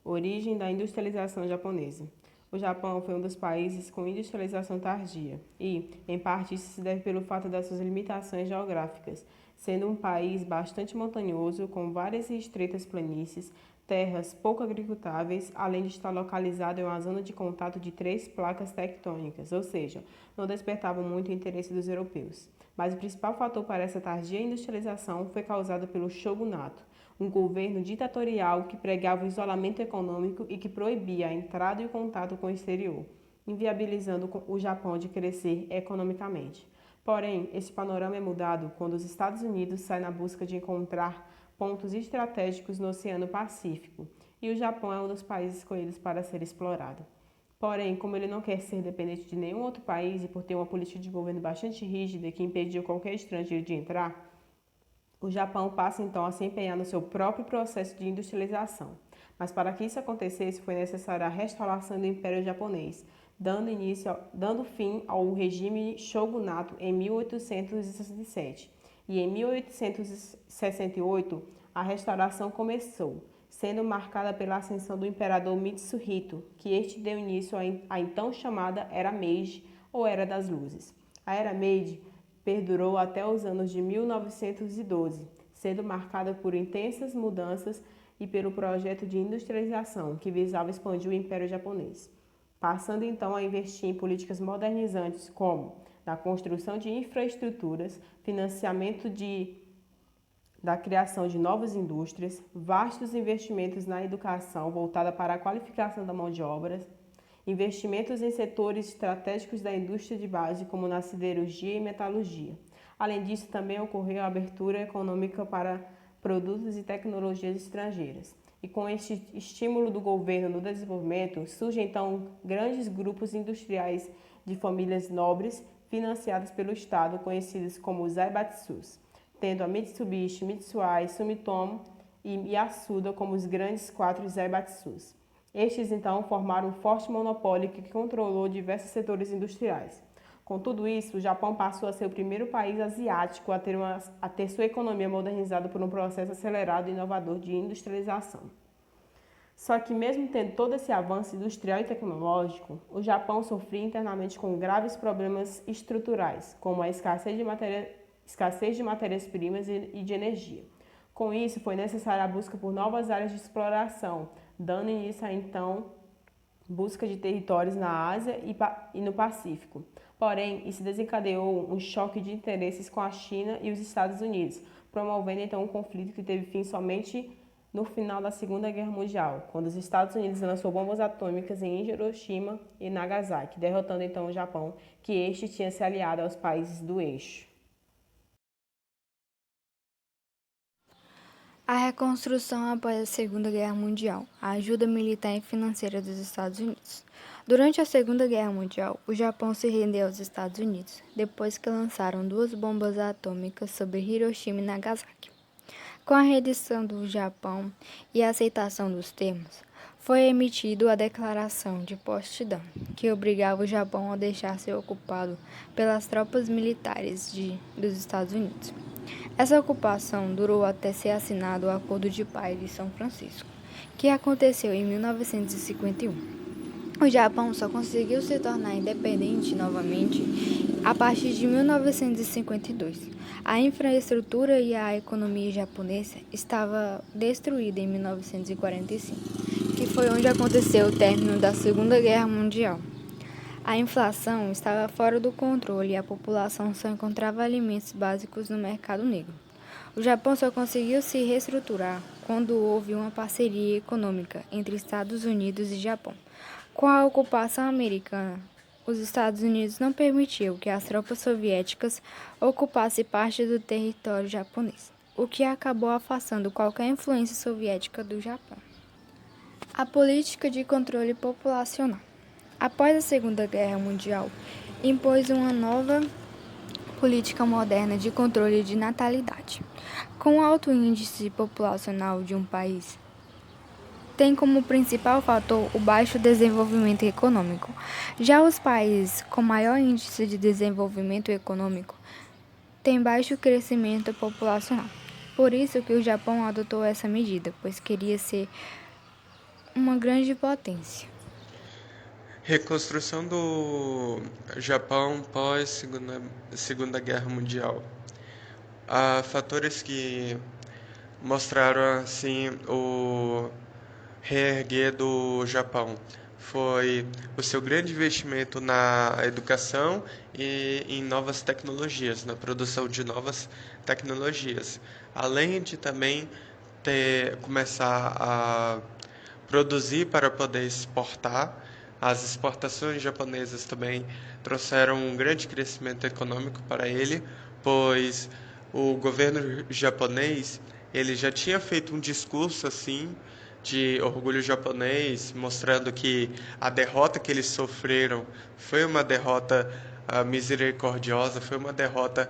Origem da industrialização japonesa. O Japão foi um dos países com industrialização tardia e, em parte, isso se deve pelo fato das suas limitações geográficas, sendo um país bastante montanhoso, com várias e estreitas planícies, terras pouco agricultáveis, além de estar localizado em uma zona de contato de três placas tectônicas, ou seja, não despertavam muito o interesse dos europeus. Mas o principal fator para essa tardia industrialização foi causado pelo shogunato, um governo ditatorial que pregava o isolamento econômico e que proibia a entrada e o contato com o exterior, inviabilizando o Japão de crescer economicamente. Porém, esse panorama é mudado quando os Estados Unidos saem na busca de encontrar pontos estratégicos no Oceano Pacífico, e o Japão é um dos países escolhidos para ser explorado. Porém, como ele não quer ser dependente de nenhum outro país e por ter uma política de governo bastante rígida que impediu qualquer estrangeiro de entrar, o Japão passa então a se empenhar no seu próprio processo de industrialização. Mas para que isso acontecesse, foi necessária a restauração do Império Japonês, dando fim ao regime shogunato em 1867. E em 1868, a restauração começou, sendo marcada pela ascensão do imperador Mitsuhito, que este deu início à então chamada Era Meiji, ou Era das Luzes. A Era Meiji perdurou até os anos de 1912, sendo marcada por intensas mudanças e pelo projeto de industrialização que visava expandir o Império Japonês, passando então a investir em políticas modernizantes como na construção de infraestruturas, financiamento da criação de novas indústrias, vastos investimentos na educação voltada para a qualificação da mão de obra, investimentos em setores estratégicos da indústria de base, como na siderurgia e metalurgia. Além disso, também ocorreu a abertura econômica para produtos e tecnologias estrangeiras. E com este estímulo do governo no desenvolvimento, surgem então grandes grupos industriais de famílias nobres financiados pelo Estado, conhecidos como Zaibatsus, tendo a Mitsubishi, Mitsuai, Sumitomo e Yasuda como os grandes quatro Zaibatsus. Estes, então, formaram um forte monopólio que controlou diversos setores industriais. Com tudo isso, o Japão passou a ser o primeiro país asiático a ter sua economia modernizada por um processo acelerado e inovador de industrialização. Só que, mesmo tendo todo esse avanço industrial e tecnológico, o Japão sofria internamente com graves problemas estruturais, como a escassez de matérias-primas e de energia. Com isso, foi necessária a busca por novas áreas de exploração, dando início a então busca de territórios na Ásia e no Pacífico. Porém, isso desencadeou um choque de interesses com a China e os Estados Unidos, promovendo então um conflito que teve fim somente no final da Segunda Guerra Mundial, quando os Estados Unidos lançou bombas atômicas em Hiroshima e Nagasaki, derrotando então o Japão, que este tinha se aliado aos países do eixo. A reconstrução após a Segunda Guerra Mundial, a ajuda militar e financeira dos Estados Unidos. Durante a Segunda Guerra Mundial, o Japão se rendeu aos Estados Unidos, depois que lançaram duas bombas atômicas sobre Hiroshima e Nagasaki. Com a rendição do Japão e a aceitação dos termos, foi emitida a Declaração de Potsdam, que obrigava o Japão a deixar ser ocupado pelas tropas militares dos Estados Unidos. Essa ocupação durou até ser assinado o Acordo de Paz de São Francisco, que aconteceu em 1951. O Japão só conseguiu se tornar independente novamente a partir de 1952. A infraestrutura e a economia japonesa estava destruída em 1945, que foi onde aconteceu o término da Segunda Guerra Mundial. A inflação estava fora do controle e a população só encontrava alimentos básicos no mercado negro. O Japão só conseguiu se reestruturar quando houve uma parceria econômica entre Estados Unidos e Japão. Com a ocupação americana, os Estados Unidos não permitiu que as tropas soviéticas ocupassem parte do território japonês, o que acabou afastando qualquer influência soviética do Japão. A política de controle populacional. Após a Segunda Guerra Mundial, impôs uma nova política moderna de controle de natalidade. Com o alto índice populacional de um país, tem como principal fator o baixo desenvolvimento econômico. Já os países com maior índice de desenvolvimento econômico têm baixo crescimento populacional. Por isso que o Japão adotou essa medida, pois queria ser uma grande potência. Reconstrução do Japão pós Segunda Guerra Mundial. Há fatores que mostraram assim o reerguer do Japão. Foi o seu grande investimento na educação e em novas tecnologias, na produção de novas tecnologias, além de também começar a produzir para poder exportar. As exportações japonesas também trouxeram um grande crescimento econômico para ele, pois o governo japonês ele já tinha feito um discurso assim de orgulho japonês, mostrando que a derrota que eles sofreram foi uma derrota misericordiosa, foi uma derrota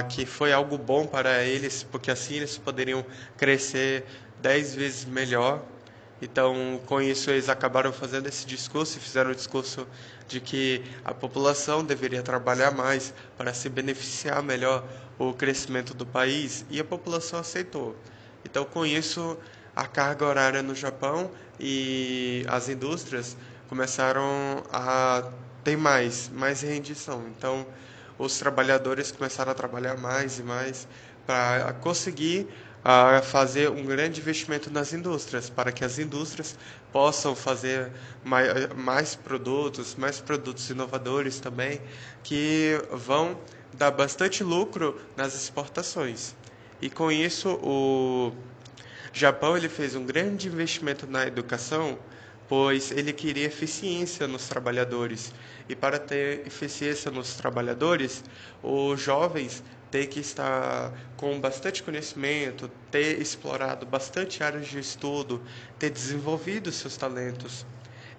que foi algo bom para eles, porque assim eles poderiam crescer 10 vezes melhor. Então, com isso, eles acabaram fazendo esse discurso e fizeram o discurso de que a população deveria trabalhar mais para se beneficiar melhor o crescimento do país, e a população aceitou. Então, com isso, a carga horária no Japão e as indústrias começaram a ter mais rendição. Então, os trabalhadores começaram a trabalhar mais e mais para conseguir fazer um grande investimento nas indústrias, para que as indústrias possam fazer mais produtos inovadores também, que vão dar bastante lucro nas exportações. E com isso, o Japão ele fez um grande investimento na educação, pois ele queria eficiência nos trabalhadores. E para ter eficiência nos trabalhadores, os jovens têm que estar com bastante conhecimento, ter explorado bastante áreas de estudo, ter desenvolvido seus talentos.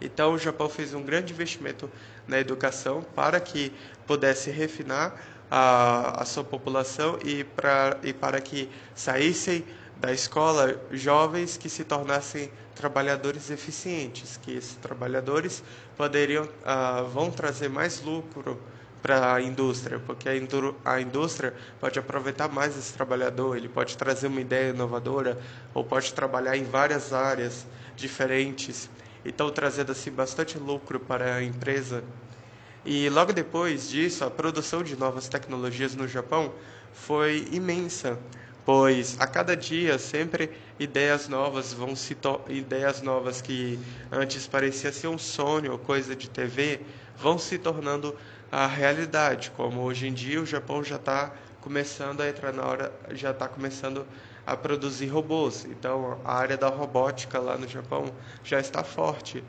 Então, o Japão fez um grande investimento na educação para que pudesse refinar a sua população e para que saíssem da escola jovens que se tornassem trabalhadores eficientes, que esses trabalhadores vão trazer mais lucro para a indústria, porque a indústria pode aproveitar mais esse trabalhador, ele pode trazer uma ideia inovadora ou pode trabalhar em várias áreas diferentes, então trazendo assim bastante lucro para a empresa. E logo depois disso, a produção de novas tecnologias no Japão foi imensa, pois a cada dia sempre ideias novas que antes parecia ser um sonho ou coisa de TV vão se tornando a realidade, como hoje em dia o Japão já está começando a entrar na hora, já está começando a produzir robôs. Então a área da robótica lá no Japão já está forte.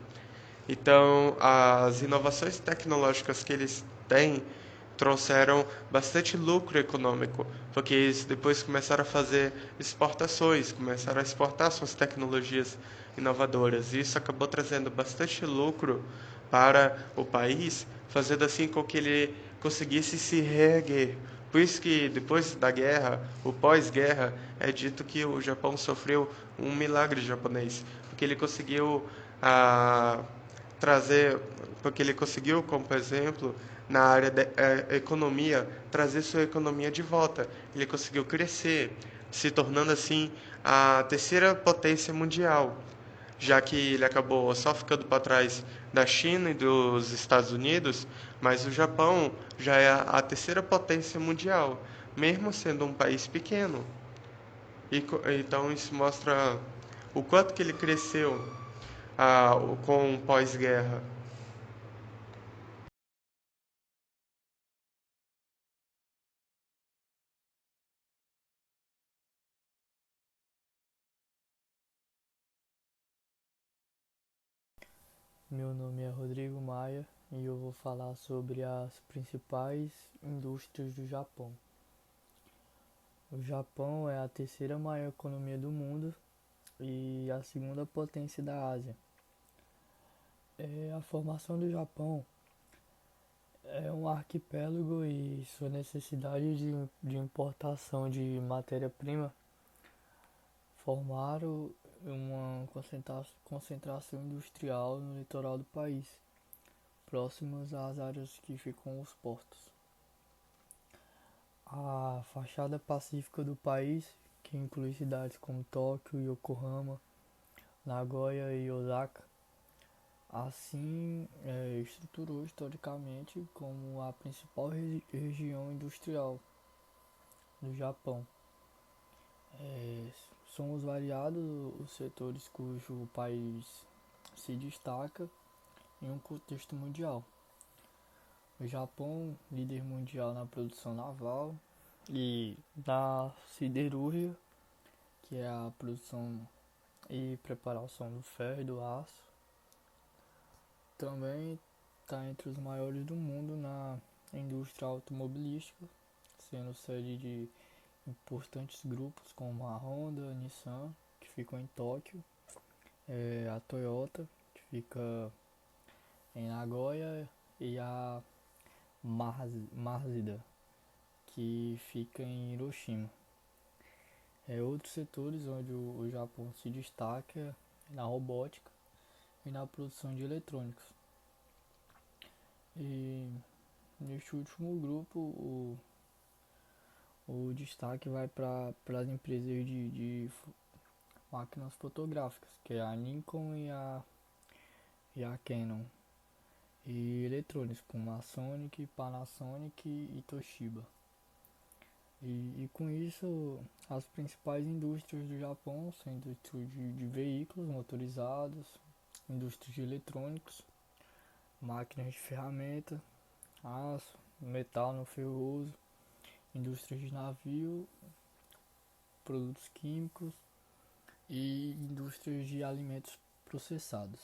Então, as inovações tecnológicas que eles têm trouxeram bastante lucro econômico, porque eles depois começaram a fazer exportações, começaram a exportar suas tecnologias inovadoras. E isso acabou trazendo bastante lucro para o país, fazendo assim com que ele conseguisse se reerguer. Por isso que depois da guerra, o pós-guerra, é dito que o Japão sofreu um milagre japonês, porque ele conseguiu ah, trazer, porque ele conseguiu, como por exemplo, na área da economia, trazer sua economia de volta. Ele conseguiu crescer, se tornando assim a terceira potência mundial, já que ele acabou só ficando para trás da China e dos Estados Unidos, mas o Japão já é a terceira potência mundial, mesmo sendo um país pequeno. Então isso mostra o quanto que ele cresceu com o pós-guerra. Meu nome é Rodrigo Maia e eu vou falar sobre as principais indústrias do Japão. O Japão é a terceira maior economia do mundo e a segunda potência da Ásia. A formação do Japão é um arquipélago e sua necessidade de importação de matéria-prima formaram uma concentração industrial no litoral do país, próximas às áreas que ficam os portos. A fachada pacífica do país, que inclui cidades como Tóquio, Yokohama, Nagoya e Osaka. Assim, estruturou historicamente como a principal região industrial do Japão. É, São os variados os setores cujo país se destaca em um contexto mundial. O Japão, líder mundial na produção naval e na siderúrgica, que é a produção e preparação do ferro e do aço. Também está entre os maiores do mundo na indústria automobilística, sendo sede de importantes grupos como a Honda, a Nissan, que ficam em Tóquio, a Toyota, que fica em Nagoya, e a Mazda, que fica em Hiroshima. Outros setores onde o Japão se destaca é na robótica e na produção de eletrônicos. E neste último grupo, o destaque vai para as empresas de máquinas fotográficas, que é a Nikon e a Canon. E eletrônicos, como a Sonic, Panasonic e Toshiba. E com isso, as principais indústrias do Japão são indústrias de veículos motorizados, indústrias de eletrônicos, máquinas de ferramenta, aço, metal não ferroso, indústrias de navio, produtos químicos e indústrias de alimentos processados.